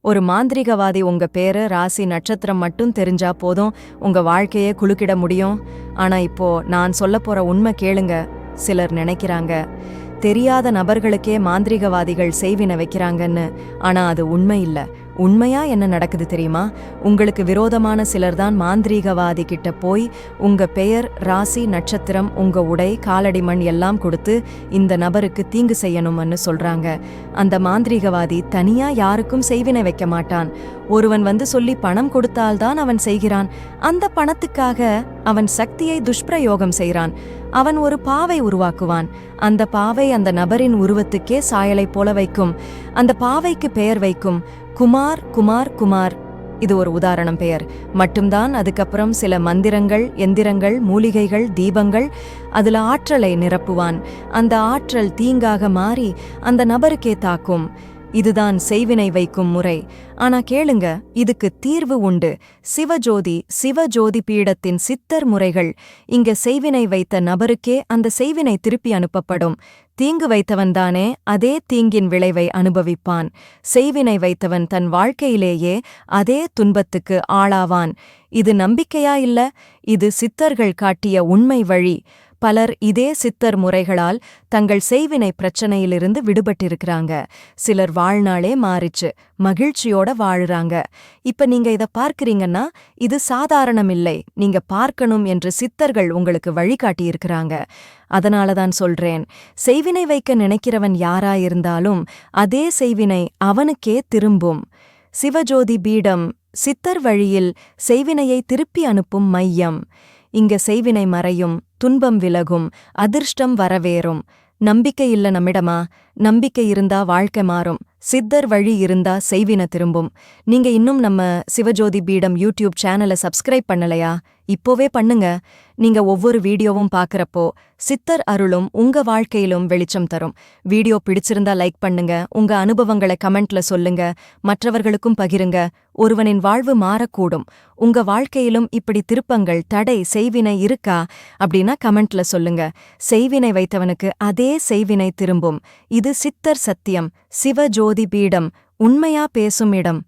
ஒரு மாந்திரிகவாதி உங்க பேரு, ராசி, நட்சத்திரம் மட்டும் தெரிஞ்சா போதும் உங்க வாழ்க்கையே குலுக்கிட முடியும். ஆனா இப்போ நான் சொல்லப் போற உண்மை கேளுங்க. சிலர் நினைக்கிறாங்க தெரியாத நபர்களுக்கே மாந்திரிகவாதிகள் செய்வினை வைக்கிறாங்கன்னு. ஆனா அது உண்மை இல்ல. உண்மையா என்ன நடக்குது தெரியுமா? உங்களுக்கு விரோதமான சிலர்தான் மாந்திரீகவாதி கிட்ட போய் உங்க பெயர், ராசி, நட்சத்திரம், உங்க உடை, காலடி மண் எல்லாம் கொடுத்து இந்த நபருக்கு தீங்கு செய்யணும்னு சொல்றாங்க. அந்த மாந்திரீகவாதி தனியா யாருக்கும் செய்வினை வைக்க மாட்டான். ஒருவன் வந்து சொல்லி பணம் கொடுத்தால்தான் அவன் செய்கிறான். அந்த பணத்துக்காக அவன் சக்தியை துஷ்பிரயோகம் செய்கிறான். அவன் ஒரு பாவை உருவாக்குவான். அந்த பாவை அந்த நபரின் உருவத்துக்கே சாயலை போல வைக்கும். அந்த பாவைக்கு பெயர் வைக்கும். குமார் குமார் குமார். இது ஒரு உதாரணம் பெயர் மட்டும்தான். அதுக்கப்புறம் சில மந்திரங்கள், எந்திரங்கள், மூலிகைகள், தீபங்கள், அதுல ஆற்றலை நிரப்புவான். அந்த ஆற்றல் தீங்காக மாறி அந்த நபருக்கே தாக்கும். இதுதான் செய்வினை வைக்கும் முறை. ஆனா கேளுங்க, இதுக்கு தீர்வு உண்டு. சிவஜோதி பீடத்தின் சித்தர் முறைகள். இங்க செய்வினை வைத்த நபருக்கே அந்த செய்வினை திருப்பி அனுப்பப்படும். தீங்கு வைத்தவன்தானே அதே தீங்கின் விளைவை அனுபவிப்பான். செய்வினை வைத்தவன் தன் வாழ்க்கையிலேயே அதே துன்பத்துக்கு ஆளாவான். இது நம்பிக்கையா இல்ல? இது சித்தர்கள் காட்டிய உண்மை வழி. பலர் இதே சித்தர் முறைகளால் தங்கள் செய்வினை பிரச்சனையிலிருந்து விடுபட்டிருக்கிறாங்க. சிலர் வாழ்நாளே மாறிச்சு, மகிழ்ச்சியோட வாழுறாங்க. இப்ப நீங்க இத பார்க்கறீங்கன்னா இது சாதாரணமில்லை. நீங்க பார்க்கணும் என்று சித்தர்கள் உங்களுக்கு வழிகாட்டியிருக்கிறாங்க. அதனாலதான் சொல்றேன், செய்வினை வைக்க நினைக்கிறவன் யாராயிருந்தாலும் அதே செய்வினை அவனுக்கே திரும்பும். சிவஜோதி பீடம் சித்தர் வழியில் செய்வினையை திருப்பி அனுப்பும் மையம். இங்க செய்வினை மறையும், துன்பம் விலகும், அதிர்ஷ்டம் வரவேறும். நம்பிக்கை இல்ல நம்மிடமா? நம்பிக்கை இருந்தா வாழ்க்கை மாறும். சித்தர் வழி இருந்தா செய்வினை திரும்பும். நீங்க இன்னும் நம்ம சிவஜோதி பீடம் யூடியூப் சேனலை சப்ஸ்கிரைப் பண்ணலையா? இப்போவே பண்ணுங்க. நீங்க ஒவ்வொரு வீடியோவும் பார்க்கறப்போ சித்தர் அருளும் உங்க வாழ்க்கையிலும் வெளிச்சம் தரும். வீடியோ பிடிச்சிருந்தா லைக் பண்ணுங்க. உங்க அனுபவங்களை கமெண்ட்ல சொல்லுங்க. மற்றவர்களுக்கும் பகிருங்க. ஒருவனின் வாழ்வு மாறக்கூடும். உங்க வாழ்க்கையிலும் இப்படி திருப்பங்கள், தடை, செய்வினை இருக்கா அப்படின்னா கமெண்ட்ல சொல்லுங்க. செய்வினை வைத்தவனுக்கு அதே செய்வினை திரும்பும். இது சித்தர் சத்தியம். சிவஜோதி பீடம் உண்மையா பேசும் இடம்.